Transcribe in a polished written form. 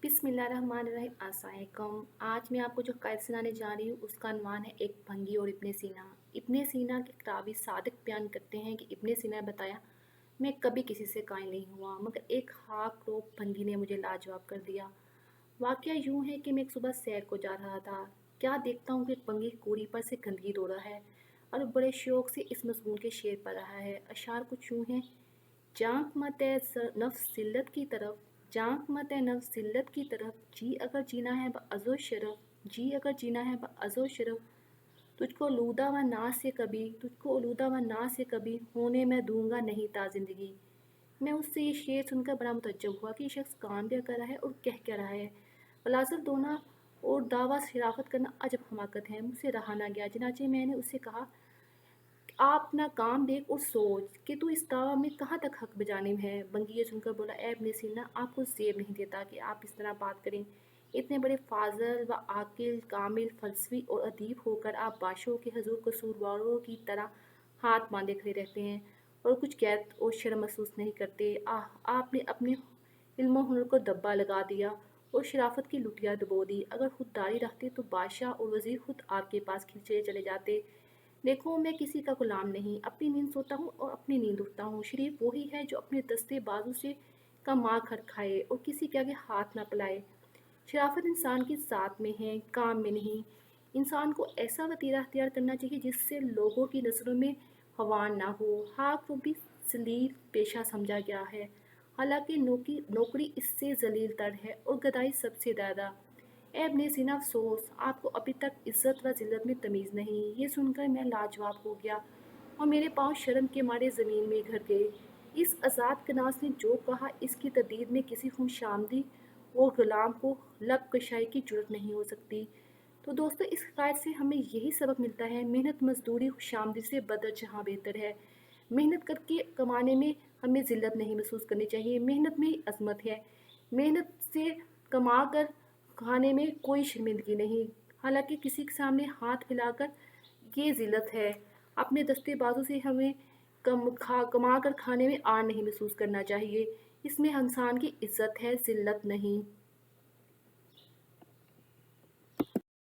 बिस्मिल्लाहिर्रहमानिर्रहीम। अस्सलामुअलैकुम। आज मैं आपको जो क़ायद सुनाने जा रही हूँ उसका अनवान है एक भंगी और इब्ने सीना। इब्ने सीना के रावी सादिक बयान करते हैं कि इब्ने सीना ने बताया, मैं कभी किसी से कायल नहीं हुआ मगर एक खाक रोब भंगी ने मुझे लाजवाब कर दिया। वाक़या यूँ है कि मैं एक सुबह सैर को जा रहा था। क्या देखता हूँ कि एक भंगी कूड़ी पर से गंदगी धो रहा है और बड़े शौक से इस मज़मून के शेर पढ़ रहा है। अशार कुछ यूँ हैं: झांक मत ए नफ्स जिल्लत की तरफ, झांक मत ए नफ्स जिल्लत की तरफ, जी अगर जीना है बअज़्ज़ो शरफ, जी अगर जीना है बअज़्ज़ो शरफ, तुझको आलूदा व नाज से कभी, तुझको आलूदा व नाज से कभी होने मैं दूंगा नहीं ता ज़िंदगी। मैं उससे ये शेर सुनकर बड़ा मुतज्जब हुआ कि ये शख्स काम क्या कर रहा है और कह क्या रहा है। वलासत दोना और दावा शराफत करना अजब हमाकत है। मुझसे रहा ना गया, चनाचे मैंने उससे कहा, आप अपना काम देख और सोच कि तू इस दावा में कहाँ तक हक बजानिब है। बंगी ये सुनकर बोला, ए इब्ने सीना, आपको ज़ेब नहीं देता कि आप इस तरह बात करें। इतने बड़े फाज़िल व आकिल, कामिल, फलसफी और अदीब होकर आप बादशाहों के हुज़ूर कसूरवारों की तरह हाथ बांधे खड़े रहते हैं और कुछ गैरत और शर्म महसूस नहीं करते। आपने अपने इल्म हुनर को दब्बा लगा दिया और शराफत की लुटिया दबो दी। अगर खुददारी रखते तो बादशाह और वज़ीर खुद आपके पास खींचे चले जाते। देखो, मैं किसी का गुलाम नहीं, अपनी नींद सोता हूँ और अपनी नींद उठता हूँ। शरीफ वही है जो अपने दस्ते बाजू से कमा कर खाए और किसी के आगे हाथ ना फैलाए। शराफत इंसान की ज़ात में है, काम में नहीं। इंसान को ऐसा वतीरा अख्तियार करना चाहिए जिससे लोगों की नज़रों में हवान ना हो। हाक वो भी जलील पेशा समझा गया है, हालांकि नौकरी इससे जलील तर है और गदाई सबसे ज़्यादा। ए इब्ने सीना, अफ़सोस आपको अभी तक इज़्ज़त व ज़िल्लत में तमीज़ नहीं। ये सुनकर मैं लाजवाब हो गया और मेरे पाँव शर्म के मारे ज़मीन में घर गए। इस आज़ाद कनाज़ ने जो कहा, इसकी तरदीद में किसी खुशामदी और गुलाम को लब कशाई की जुर्रत नहीं हो सकती। तो दोस्तों, इस हिकायत से हमें यही सबक मिलता है, मेहनत मजदूरी खुशामदी से बदरजहाँ बेहतर है। मेहनत करके कमाने में हमें ज़िल्लत नहीं महसूस करनी चाहिए, मेहनत में ही अज़मत है। मेहनत से कमा कर खाने में कोई शर्मिंदगी नहीं, हालांकि किसी के सामने हाथ फैलाकर ये ज़िल्लत है। अपने दस्ते बाजू से हमें कमा कर खाने में आर नहीं महसूस करना चाहिए। इसमें इंसान की इज्जत है, ज़िल्लत नहीं।